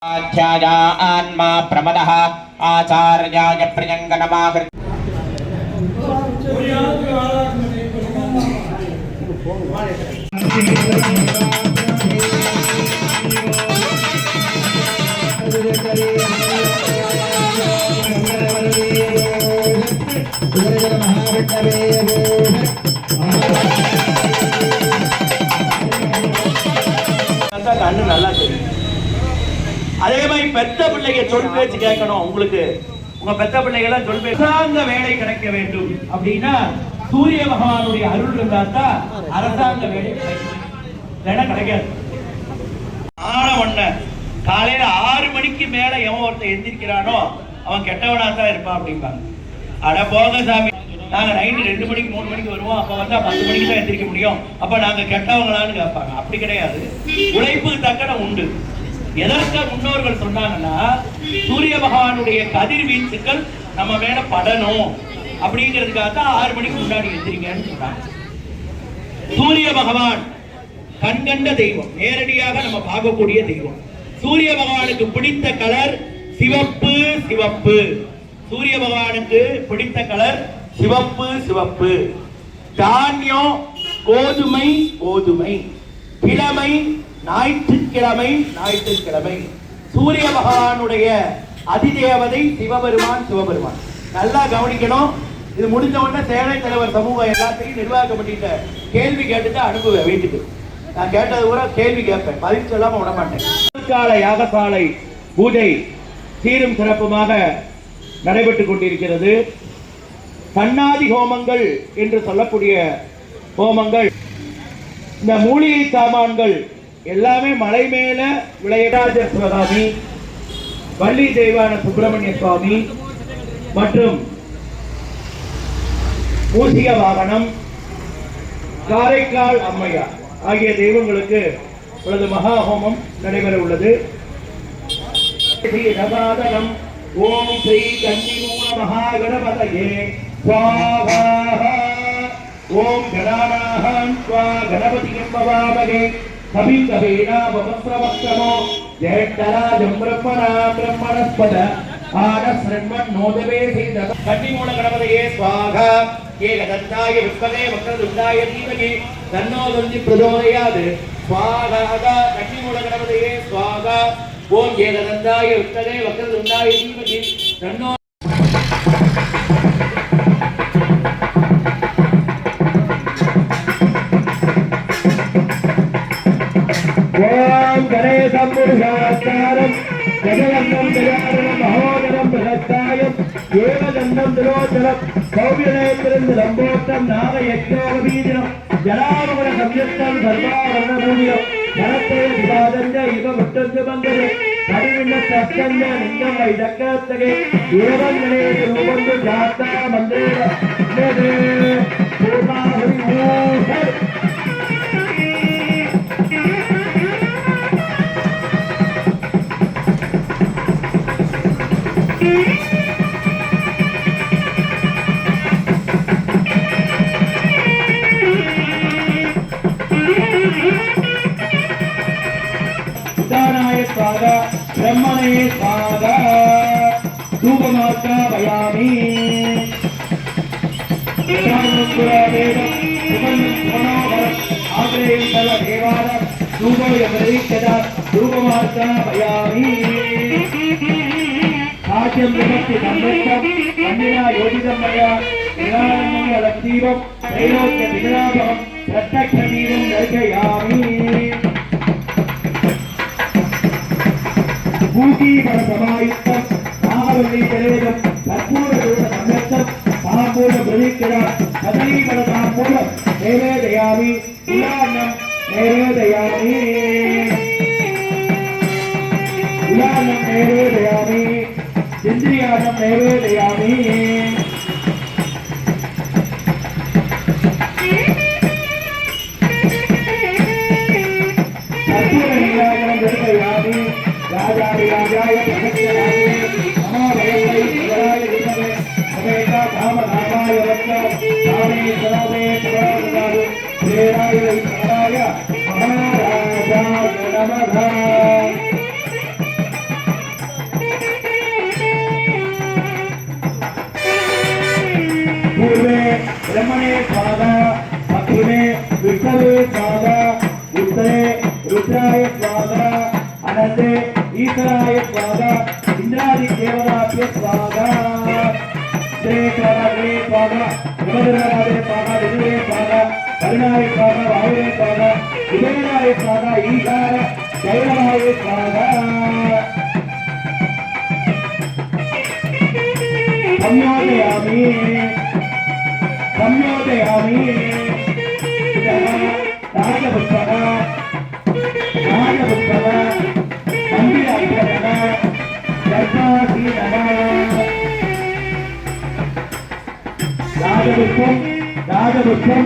आध्याया आन्मा प्रमदः आचार्याय प्रियङ्गनमाकृ கண்ணு நல்லா தெரியும். அதே மாதிரி பெத்த பிள்ளைங்க சொல் பேச்சு கேட்கணும். உங்களுக்கு உங்க பெத்த பிள்ளைகள் சொல் பேச்சு அரசாங்க வேலை கிடைக்க வேண்டும் அப்படின்னா சூரிய பகவானுடைய அருள் இருந்தா தான் அரசாங்க வேலை கிடைக்கும், கிடைக்காது. ஆனா ஒண்ணு காலையில 6 மணிக்கு மேல எவன் ஒருத்தன் எந்திரிக்கிறானோ அவன் கெட்டவனா தான் இருப்பான் அப்படிம்பாங்க. அட போக சாமி, நாங்க நைட்டு 2 மணிக்கு 3 மணிக்கு வருவோம், அப்ப வந்தா 10 மணிக்கு தான் எந்திரிக்க முடியும், அப்ப நாங்க கெட்டவங்களான்னு கேட்பாங்க. அப்படி கிடையாது, உழைப்புக்கு தக்கன உண்டு. எதற்காக முன்னோர்கள் சொன்னாங்கன்னா சூரிய பகவானுடைய கதிர்வீச்சுக்கள் நம்ம மேல படணும் அப்படிங்கிறதுக்காக தான் 6 மணிக்கு முன்னாடி எந்திரிங்கன்னு சொன்னாங்க. சூரிய பகவான் கண்கண்ட தெய்வம், நேரடியாக நம்ம பார்க்கக்கூடிய தெய்வம். சூரிய பகவானுக்கு பிடித்த கலர் சிவப்பு. சிவப்பு சூரிய பகவானுக்கு பிடித்த கலர் சிவப்பு. சிவப்பு தானியம் கோதுமை. கோதுமை கிழமை ஞாயிற்றுக்கிழமை. ஞாயிற்றுக்கிழமை சூரிய பகவானுடைய அதிதேவதை சிவபெருமான். சிவபெருமான் நல்லா கவனிக்கணும். இது முடிஞ்ச உடனே சேனை தலைவர் சமூகம் எல்லாத்தையும் நிர்வாக கமிட்டிட்ட கேள்வி கேட்டுட்டு அனுப்புவேன் வீட்டுக்கு. நான் கேட்டது கூட கேள்வி கேட்பேன், பதில் சொல்லாம விட மாட்டேன். கால யாகசாலை பூஜை சீரும் சிறப்புமாக நடைபெற்றுக் கொண்டிருக்கிறது. கண்ணாதி ஹோமங்கள் என்று சொல்லக்கூடிய ஹோமங்கள், இந்த மூலிகை சாமான்கள் எல்லாமே மலை மேல விளையராஜ சிவகாமி, வள்ளி தெய்வான சுப்பிரமணிய சுவாமி மற்றும் மூசிக வாகனம், காரைக்கால் அம்மையார் ஆகிய தெய்வங்களுக்கு இப்பொழுது மகா ஹோமம் நடைபெற உள்ளது. ஓம் ஸ்ரீ கன்னிமூல மகாகணபதயே ஸ்வாஹா. ஓம் கணாநாஹம் ஸ்வா கணபதியம் பவாமகே கபிம் கபீனா வமஸ்ரவஸ்தமோ ஜெயண்டராஜம் பிரம்மணா பிரம்மணஸ்பத ஆனஸ்ரண்மன் நோதவே சீத. கன்னிமூல கணபதயே ஸ்வாஹா. ஏகதந்தாய விஸ்வதே வக்ரதுண்டாய தீமகி தன்னோ தந்தி பிரச்சோதயாத். ஸ்வாஹா. கன்னிமூல கணபதயே ஸ்வாஹா. ஓம் ஏகதந்தாய விஸ்வதே வக்ரதுண்டாய தீமகி தன்னோ. ஓம் கணேசம் புருஷாச்சாரம் ஜகதந்தம் ஜகாரணம் மகோதரம் பிரகஸ்தாயம் ஏகதந்தம் திரோச்சரம் சௌபியநேத்திரம் லம்போத்தம் நாம யஜ்ஞோபீஜனம் ஜலாமகுண சம்யுக்தம் சர்வாவர்ணபூமியம் ஜனத்தே விவாதஞ்ச இவ முட்டஞ்ச பந்தரே கடிவிண்ண சஸ்கந்த லிங்கம் வைதக்கத்தகே ஏவம் கணேச ரூபந்து ஜாத்தா மந்திரேன நேதே பூர்ணாஹரி மூஹர். ब्रह्मणे स्वाहा. धूपमार्पयामि. साक्ष्यं विभक्ति संयुक्तं अन्यया योजितं मया निरामङ्गलदीपं त्रैलोक्य विजयाभवं प्रत्यक्षदीपं दर्शयामि. भूतीपरसमायुक्तं नागवल्लीजलेदं कर्पूररूप संयुक्तं ताम्बूलप्रदीक्षितं कदलीफलताम्बूलं नैवेदयामि. उलान्नं नैवेदयामि. उलान्नं नैवेदयामि. इन्द्रियान्नं नैवेदयामि. कर्पूरनीराजनं दर्शयामि. राजाय प्रसन्नराजे नमोभयङ्करै शिवराय विष्णवे समेता कामनामाय वक्र कामे सरोदे शिवराय श्रीराय वैष्णवाय महाराजाय नमः. रुद्राय स्वाहा अनंते ईश्वराय स्वाहा इंद्रादि देवताभ्य स्वाहा श्री स्वाहा यमधर्मराजे स्वाहा विष्णुवे स्वाहा करुणाय स्वाहा वायुवे स्वाहा कुबेराय स्वाहा ईशान जैनवाय स्वाहा संयोजयामि संयोजयामि राजपुत्रः राजपुत्रः मन्दिराधिपतः दर्शासीनः राजपुत्रं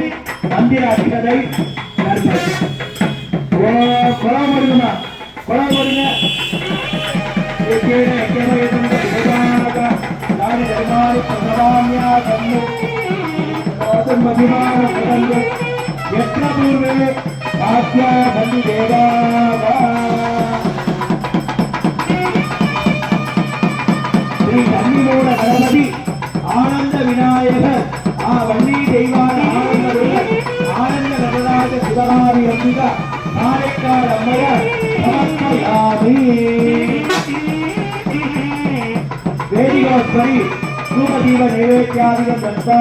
मन्दिराधिपतै दर्शति ओ कोलामरुना कोलामरुना एकेन केवलं देवानां दानि धर्माणि प्रभाव्या सन्नु महिमान सदन्नु यत्र पूर्वे आज्ञा बलि देवाः श्री कन्निमूल गणपति आनंद विनायकर आ वन्नी देवान आनंद गणराज सुधारी अंबिका नारेकार अम्मर समर्पयामि वेदिकोत्सवी धूपदीप नैवेद्यादिकं दत्त्वा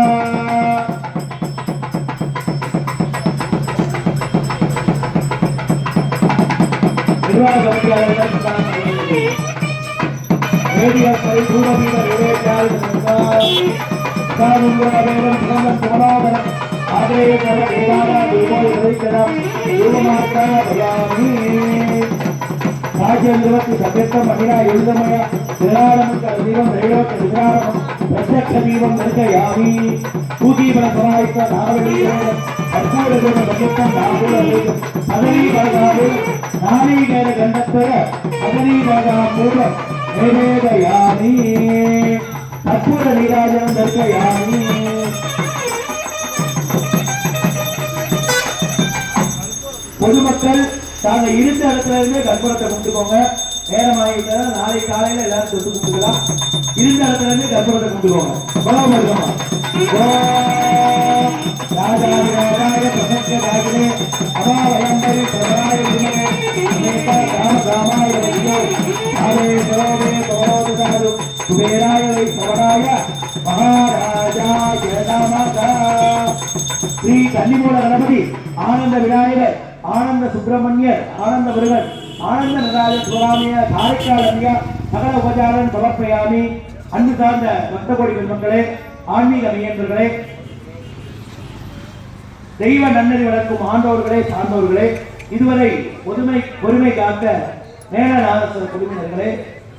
महिला युद्धमय दीपम प्रत्यक्ष दीपम दर्शयामि पूजीबल समायुक्त नारीकेर गंधत्वर अग्निपूर्व नैवेदयामि कर्पूर नीराजनं दर्शयामि பொதுமக்கள் தாங்க இருந்த இடத்துல இருந்து கற்பூரத்தை கொண்டுக்கோங்க. நேரம் ஆகிட்டா நாளை காலையில எல்லாரும் தொட்டு கும்பிட்டுக்கலாம். இருந்த இடத்துல இருந்து கற்பூரத்தை கொண்டுக்கோங்க. பலம் இருக்கமா ராஜாய பிரசங்க ராஜனே அபாவயம்பரி பிரபராய குணமே அநேக ராம ராமாய வையோ ஆவே சரோவே சரோதாது குபேராய வை சவராய மகாராஜாய நமக. ஸ்ரீ கன்னிமூல கணபதி ஆனந்த விநாயகர் ஆனந்த சுப்பிரமணியர் ஆனந்த முருகன் ஆனந்த நடராஜ சுவாமிய காரைக்கால் அம்மையா சகல உபச்சாரன் சமர்ப்பயாமி. அன்பு சார்ந்த பக்த கோடி பெருமக்களே, ஆன்மீக மையர்களே, தெய்வ நன்னறி வளர்க்கும் ஆண்டோர்களே, சார்ந்தோர்களே, இதுவரை பொறுமை காத்த மேலநாதஸ்வர குழுவினர்களே,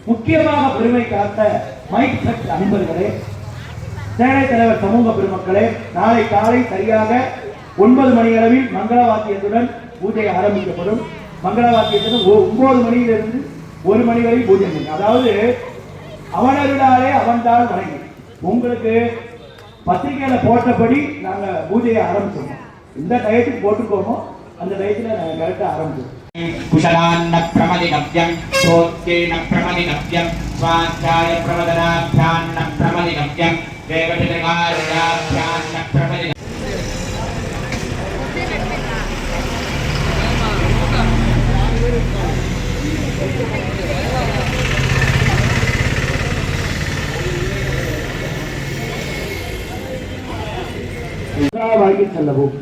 முக்கியமாக பெருமை காத்த மைக் செட் அன்பர்களே, சேனை தலைவர் சமூக பெருமக்களே, நாளை காலை சரியாக 9 மணி அளவில் மங்கள வாத்தியத்துடன் பூஜை ஆரம்பிக்கப்படும். மங்கள வாத்தியத்துடன் 9 மணியிலிருந்து 1 மணி வரை பூஜை. அதாவது அவனருடாலே அவன்தான் வணங்கி உங்களுக்கு பத்திரிகையில போட்டபடி நாங்க பூஜையை ஆரம்பிச்சோம். இந்த டயத்துக்கு போட்டுக்கோமோ அந்த டயத்துல நாங்க கரெக்டா ஆரம்பிச்சோம். குஷலான்ன பிரமதிகவ்யம் சோத்யேன பிரமதிகவ்யம் ஸ்வாத்யாய பிரமதனாப்யான்ன பிரமதிகவ்யம் வேகடகார்யாப்யான்ன பிரமதி. வாங்கி செல்லவும்